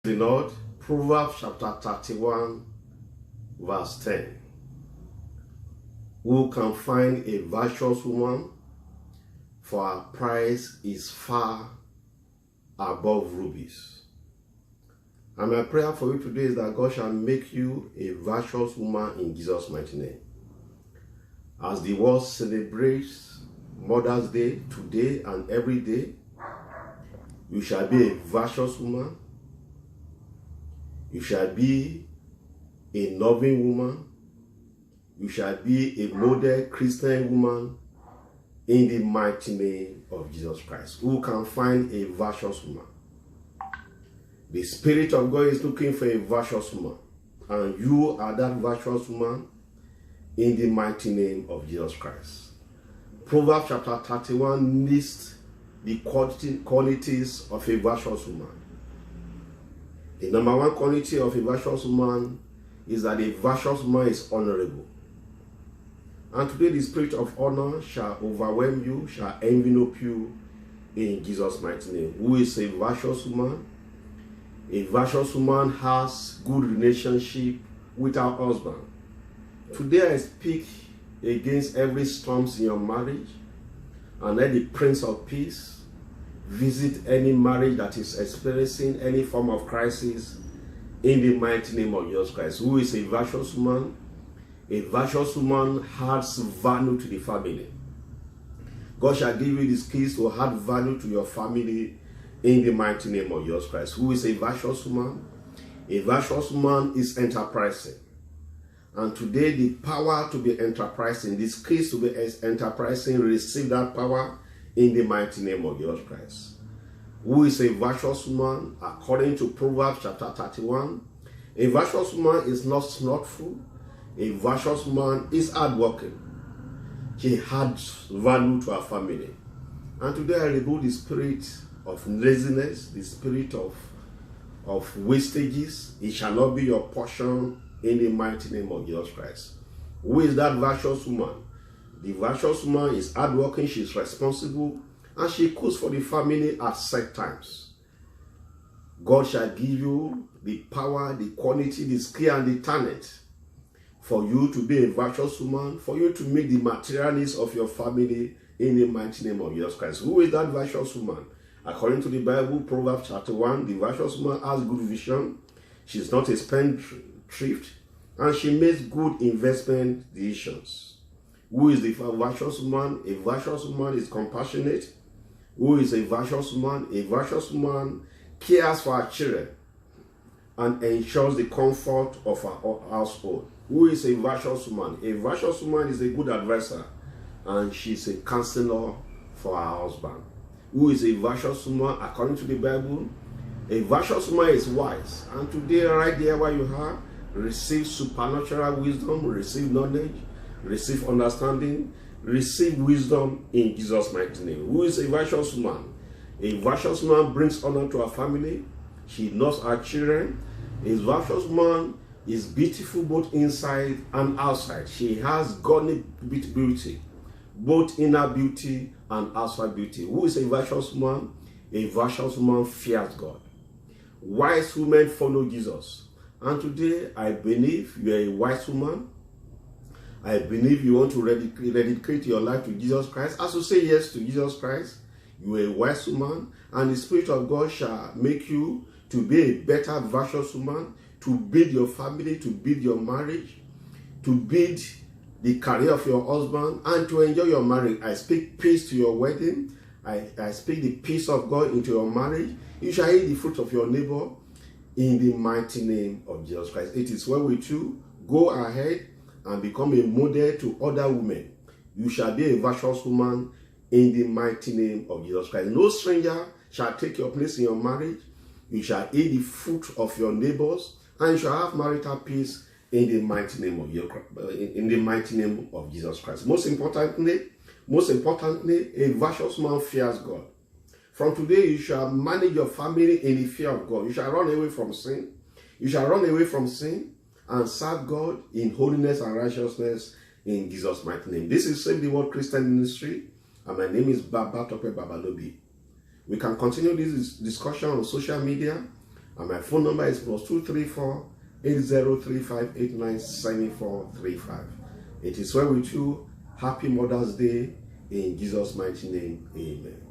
The Lord, Proverbs chapter 31, verse 10. Who can find a virtuous woman? For her price is far above rubies. And my prayer for you today is that God shall make you a virtuous woman in Jesus' mighty name. As the world celebrates Mother's Day today and every day, you shall be a virtuous woman. You shall be a loving woman. You shall be a model Christian woman in the mighty name of Jesus Christ. Who can find a virtuous woman? The Spirit of God is looking for a virtuous woman, and you are that virtuous woman in the mighty name of Jesus Christ. Proverbs chapter 31 lists the qualities of a virtuous woman. The number one quality of a virtuous woman is that a virtuous woman is honorable. And today the spirit of honor shall overwhelm you, shall envelop you in Jesus' mighty name. Who is a virtuous woman? A virtuous woman has good relationship with her husband. Today I speak against every storms in your marriage, and let the Prince of Peace visit any marriage that is experiencing any form of crisis in the mighty name of Jesus Christ. Who is a virtuous woman? A virtuous woman adds value to the family. God shall give you the skills to add value to your family in the mighty name of Jesus Christ. Who is a virtuous woman? A virtuous woman is enterprising. And today the power to be enterprising, the skills to be enterprising, receive that power in the mighty name of Jesus Christ. Who is a virtuous woman? According to Proverbs chapter 31, a virtuous woman is not slothful. A virtuous woman is hardworking. She adds value to her family. And today I rebuke the spirit of laziness, the spirit of wastages. It shall not be your portion in the mighty name of Jesus Christ. Who is that virtuous woman? The virtuous woman is hardworking, she is responsible, and she cooks for the family at set times. God shall give you the power, the quality, the skill, and the talent for you to be a virtuous woman, for you to meet the material needs of your family in the mighty name of Jesus Christ. Who is that virtuous woman? According to the Bible, Proverbs chapter 1, the virtuous woman has good vision. She is not a spendthrift, and she makes good investment decisions. Who is the virtuous woman? A virtuous woman is compassionate. Who is a virtuous woman? A virtuous woman cares for her children and ensures the comfort of her household. Who is a virtuous woman? A virtuous woman is a good advisor, and she's a counselor for her husband. Who is a virtuous woman? According to the Bible, a virtuous woman is wise. And today, right there where you are, receive supernatural wisdom, receive knowledge, receive understanding, receive wisdom in Jesus' mighty name. Who is a virtuous woman? A virtuous woman brings honor to her family. She loves her children. A virtuous woman is beautiful both inside and outside. She has godly beauty, both inner beauty and outside beauty. Who is a virtuous woman? A virtuous woman fears God. Wise women follow Jesus. And today, I believe you are a wise woman. I believe you want to rededicate your life to Jesus Christ. As you say yes to Jesus Christ, you are a wise woman, and the Spirit of God shall make you to be a better, virtuous woman, to build your family, to build your marriage, to build the career of your husband, and to enjoy your marriage. I speak peace to your wedding. I speak the peace of God into your marriage. You shall eat the fruit of your labor in the mighty name of Jesus Christ. It is well with you. Go ahead and become a model to other women. You shall be a virtuous woman in the mighty name of Jesus Christ. No stranger shall take your place in your marriage. You shall eat the fruit of your neighbors, and you shall have marital peace in the mighty name of Jesus Christ. Most importantly, a virtuous man fears God. From today, you shall manage your family in the fear of God. You shall run away from sin. You shall run away from sin and serve God in holiness and righteousness in Jesus' mighty name. This is Save the World Christian Ministry, and my name is Baba Tope Babalobi. We can continue this discussion on social media And my phone number is +234 8035897435. It is well with you. Happy Mother's Day in Jesus' mighty name. Amen.